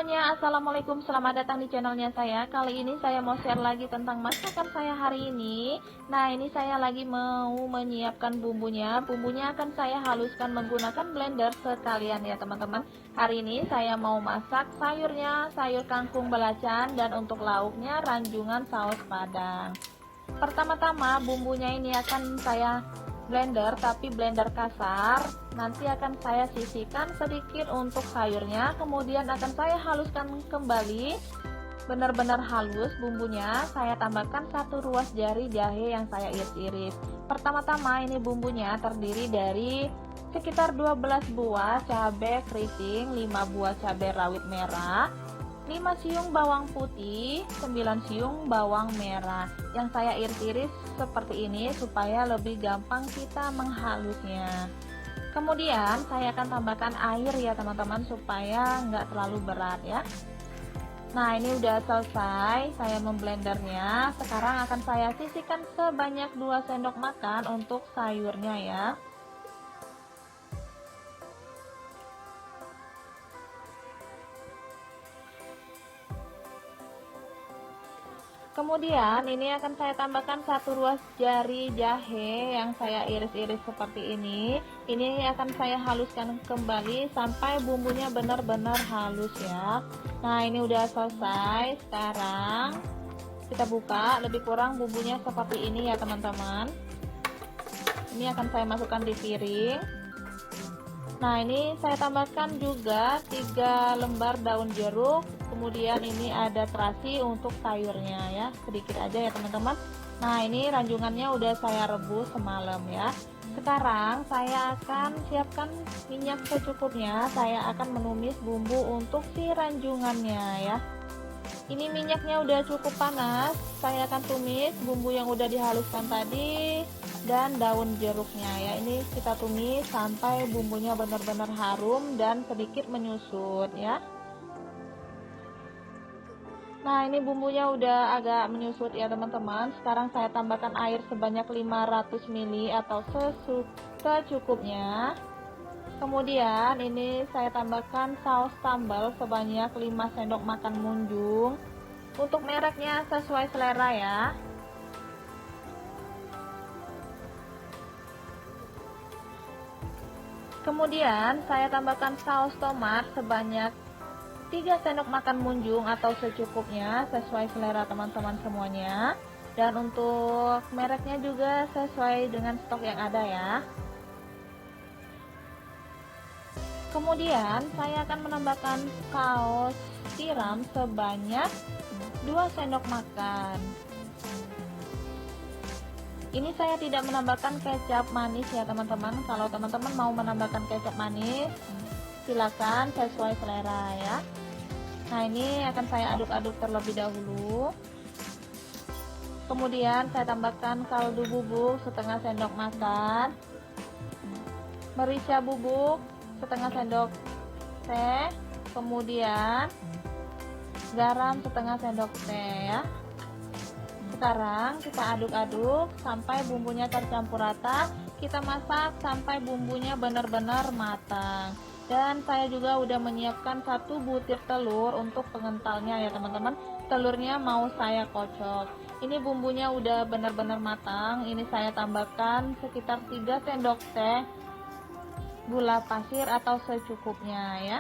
semuanya, assalamualaikum, selamat datang di channelnya saya. Kali ini saya mau share lagi tentang masakan saya hari ini. Nah, ini saya lagi mau menyiapkan bumbunya. Bumbunya akan saya haluskan menggunakan blender sekalian ya teman-teman. Hari ini saya mau masak sayurnya, sayur kangkung belacan, dan untuk lauknya ranjungan saus padang. Pertama-tama bumbunya ini akan saya blender, tapi blender kasar. Nanti akan saya sisihkan sedikit untuk sayurnya, kemudian akan saya haluskan kembali benar-benar halus bumbunya. Saya tambahkan 1 ruas jari jahe yang saya iris-iris. Pertama-tama ini bumbunya terdiri dari sekitar 12 buah cabai keriting, 5 buah cabai rawit merah, 5 siung bawang putih, 9 siung bawang merah yang saya iris-iris seperti ini supaya lebih gampang kita menghalusnya. Kemudian saya akan tambahkan air ya teman-teman supaya nggak terlalu berat ya. Nah, ini udah selesai saya memblendernya. Sekarang akan saya sisihkan sebanyak 2 sendok makan untuk sayurnya ya. Kemudian ini akan saya tambahkan 1 ruas jari jahe yang saya iris-iris seperti ini. Ini akan saya haluskan kembali sampai bumbunya benar-benar halus ya. Nah, ini udah selesai. Sekarang kita buka, lebih kurang bumbunya seperti ini ya teman-teman. Ini akan saya masukkan di piring. Nah, ini saya tambahkan juga 3 lembar daun jeruk. Kemudian ini ada terasi untuk sayurnya ya, sedikit aja ya teman-teman. Nah, ini ranjungannya udah saya rebus semalam ya. Sekarang saya akan siapkan minyak secukupnya. Saya akan menumis bumbu untuk si ranjungannya ya. Ini minyaknya udah cukup panas. Saya akan tumis bumbu yang udah dihaluskan tadi dan daun jeruknya ya. Ini kita tumis sampai bumbunya benar-benar harum dan sedikit menyusut ya. Nah, ini bumbunya udah agak menyusut ya teman-teman. Sekarang saya tambahkan air sebanyak 500 ml atau secukupnya. Kemudian ini saya tambahkan saus sambal sebanyak 5 sendok makan munjung. Untuk mereknya sesuai selera ya. Kemudian saya tambahkan saus tomat sebanyak 3 sendok makan munjung atau secukupnya, sesuai selera teman-teman semuanya. Dan untuk mereknya juga sesuai dengan stok yang ada ya. Kemudian saya akan menambahkan saus tiram sebanyak 2 sendok makan. Ini saya tidak menambahkan kecap manis ya teman-teman. Kalau teman-teman mau menambahkan kecap manis, silakan sesuai selera ya. Nah, ini akan saya aduk-aduk terlebih dahulu. Kemudian saya tambahkan kaldu bubuk setengah sendok makan, merica bubuk setengah sendok teh, kemudian garam setengah sendok teh ya. Sekarang kita aduk-aduk sampai bumbunya tercampur rata. Kita masak sampai bumbunya benar-benar matang. Dan saya juga udah menyiapkan 1 butir telur untuk pengentalnya ya teman-teman. Telurnya mau saya kocok. Ini bumbunya udah benar-benar matang. Ini saya tambahkan sekitar 3 sendok teh gula pasir atau secukupnya ya,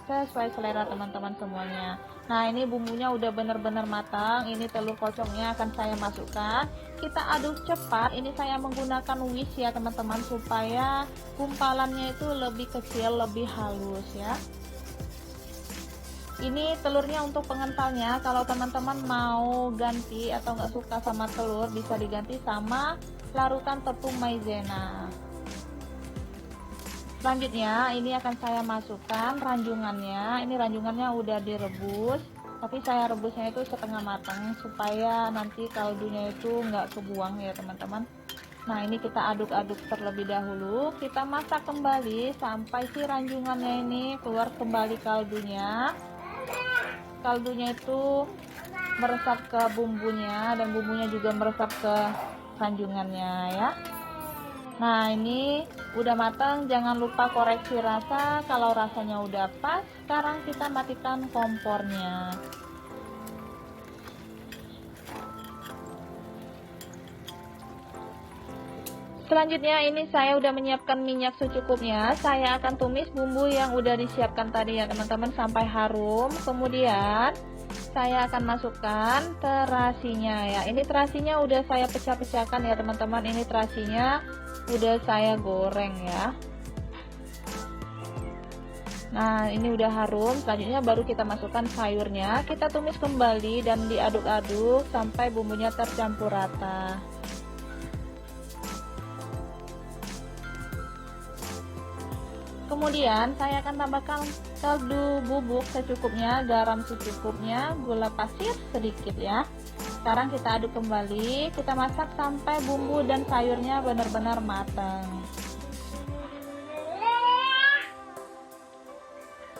sesuai selera teman-teman semuanya. Nah, ini bumbunya udah benar-benar matang. Ini telur kocoknya akan saya masukkan. Kita aduk cepat. Ini saya menggunakan whisk ya teman-teman, supaya gumpalannya itu lebih kecil, lebih halus ya. Ini telurnya untuk pengentalnya. Kalau teman-teman mau ganti atau nggak suka sama telur, bisa diganti sama larutan tepung maizena. Selanjutnya ini akan saya masukkan ranjungannya. Ini ranjungannya udah direbus, tapi saya rebusnya itu setengah matang supaya nanti kaldunya itu nggak kebuang ya teman-teman. Nah, ini kita aduk-aduk terlebih dahulu. Kita masak kembali sampai si ranjungannya ini keluar kembali kaldunya. Kaldunya itu meresap ke bumbunya dan bumbunya juga meresap ke ranjungannya ya. Nah, ini udah matang, jangan lupa koreksi rasa. Kalau rasanya udah pas, sekarang kita matikan kompornya. Selanjutnya ini saya udah menyiapkan minyak secukupnya. Saya akan tumis bumbu yang udah disiapkan tadi ya teman-teman sampai harum. Kemudian saya akan masukkan terasinya ya. Ini terasinya udah saya pecah-pecahkan ya teman-teman. Ini terasinya udah saya goreng ya. Nah, ini udah harum. Selanjutnya baru kita masukkan sayurnya. Kita tumis kembali dan diaduk-aduk sampai bumbunya tercampur rata. Kemudian saya akan tambahkan kaldu bubuk secukupnya, garam secukupnya, gula pasir sedikit ya. Sekarang kita aduk kembali, kita masak sampai bumbu dan sayurnya benar-benar matang.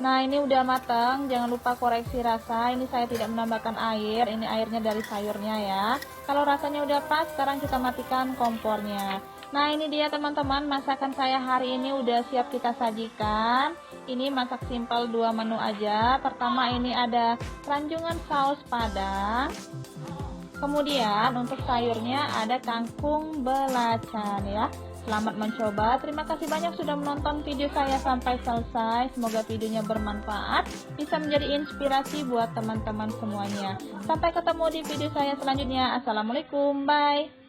Nah, ini udah matang, jangan lupa koreksi rasa. Ini saya tidak menambahkan air, ini airnya dari sayurnya ya. Kalau rasanya udah pas, sekarang kita matikan kompornya. Nah, ini dia teman-teman, masakan saya hari ini udah siap kita sajikan. Ini masak simpel 2 menu aja. Pertama ini ada ranjungan saus padang. Kemudian untuk sayurnya ada kangkung belacan ya. Selamat mencoba. Terima kasih banyak sudah menonton video saya sampai selesai. Semoga videonya bermanfaat, bisa menjadi inspirasi buat teman-teman semuanya. Sampai ketemu di video saya selanjutnya. Assalamualaikum, bye.